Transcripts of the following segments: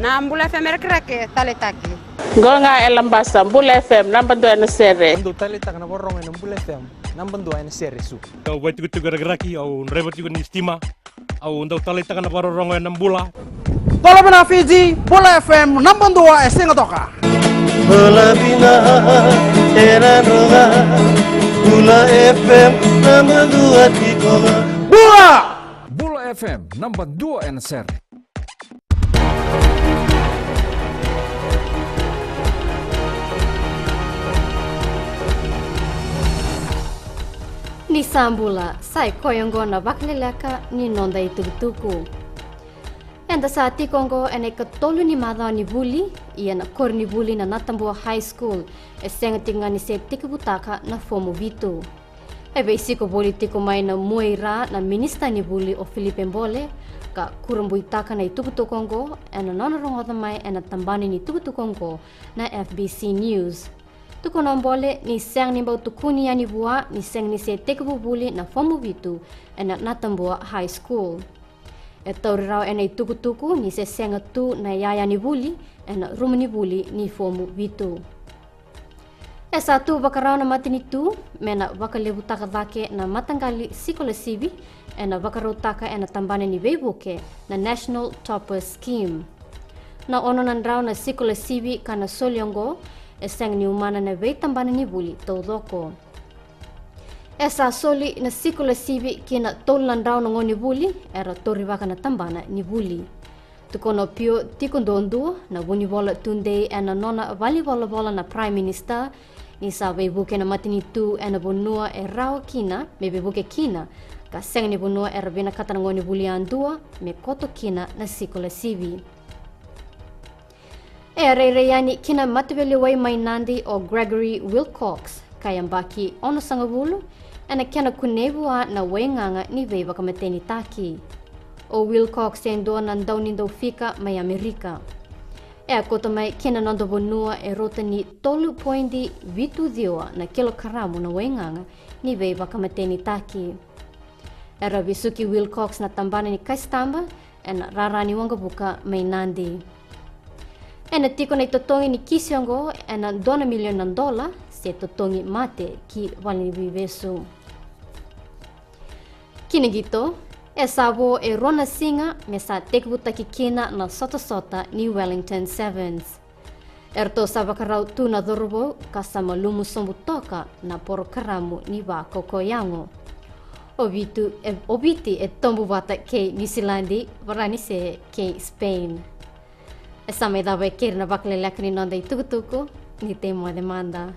Na Bula FM krake tale taki. Gonga elambasa Bula FM namba 2 na sere. Ando tale tak na borong en Bula FM namba 2 na sere su. Kau buat itu gara-garaki au rebot juga ni stima. Au ndau tale tak na borong en Bula. Tolo bina Fiji Bula FM namba 2 singa toka. Bula bina era roga. Bula FM namba 2 tikola. Bula FM namba 2 en sere. Ni sambula, sai koyongona Vakaleleka ni nonda itutuku. Enda sa tikongo ene katolu ni madha ni buli, ia na kor ni buli na Natambua High School, e senga tinga ni se tikibutaka na fomu vitu. Ebe isiko boli tiko mai na muira na minista ni buli o Filipe Mbole, ka kurumbuitaka na itutukongo, ena nonarongoda mai ena tambani ni itutukongo na FBC News. Tukono Mbole ni seng ni bau tukuni ya ni bua ni seng ni se tekebubuli na fomu vitu ena Natambua High School. E taurirau ena tuku ni se senga tu na yaya ni buli ena rumu ni buli ni fomu vitu. E satu bakarau na matini tu mena bakalebu taka dake na matangali sikola sibi ena bakarau taka ena tambane ni beibuke na National Topper Scheme. Na ono nandrau na sikola sibi kana solyongo eseng ni umana na vei tambana ni buli tau doko. Esa soli na sikola sibi kina tolan rao na ngoni buli era toribaka na tambana ni buli. Tukono pio tikondondu na wuni bola tunde ena nona vali bola na Prime Minister ni sa vei buke na matini tu ena bonua e rao kina me vei buke kina ka seng ni bonua era vina kata na ngoni buli andua me koto kina na sikola sibi. E reireyani kina matibele wai mainandi o Gregory Wilcox kaya mbaki ono sangavulu ena kena kunebua na wainganga ni veiva kamateni taki. O Wilcox endo nandau nindau fika mai Amerika. E akota mai kena nando bonua e rota ni tolu poindi vitu dioa na kilokaramu na wainganga ni veiva kamateni taki. E ravisuki Wilcox na tambana ni kaistamba ena rarani wanga buka mainandi. Ena tiko na itotongi ni kisiongo ena $2 million se totongi mate ki wali vivesu. Kina gito, e sabo e rona singa me sa tekbuta ki kina na sota ni Wellington Sevens. Erto sabakarau tu na dorobo kasama lumu sombutoka na poro karamu ni ba kokoyango. Obiti e tombu bata ke New Zealandi varani se ke Spain. Essa me dava querer na Vakaleleka ni nonda tuku ni temo a demanda.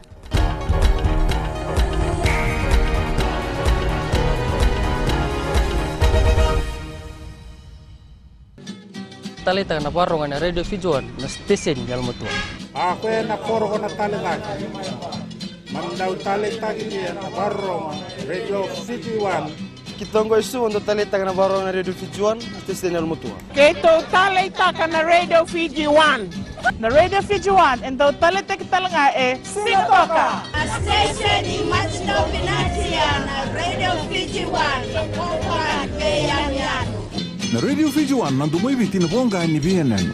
Tali tak na parong na radio Fijuan na station galmutua. Ako na koro ko na tale taki. Mandau tale taki ni na parong radio Fiji 1. Kitongo isu untuk tali tak na borong na radio Fijuan station galmutua. Keto tali tak na radio Fiji 1. Na radio Fiji 1 endo tali tak talanga e Singotoka. Station ni Machino Pinatia na radio Fiji 1 kwa Keyanyan. Na radio Fijuan nandu mai biti na bonga ni BNN.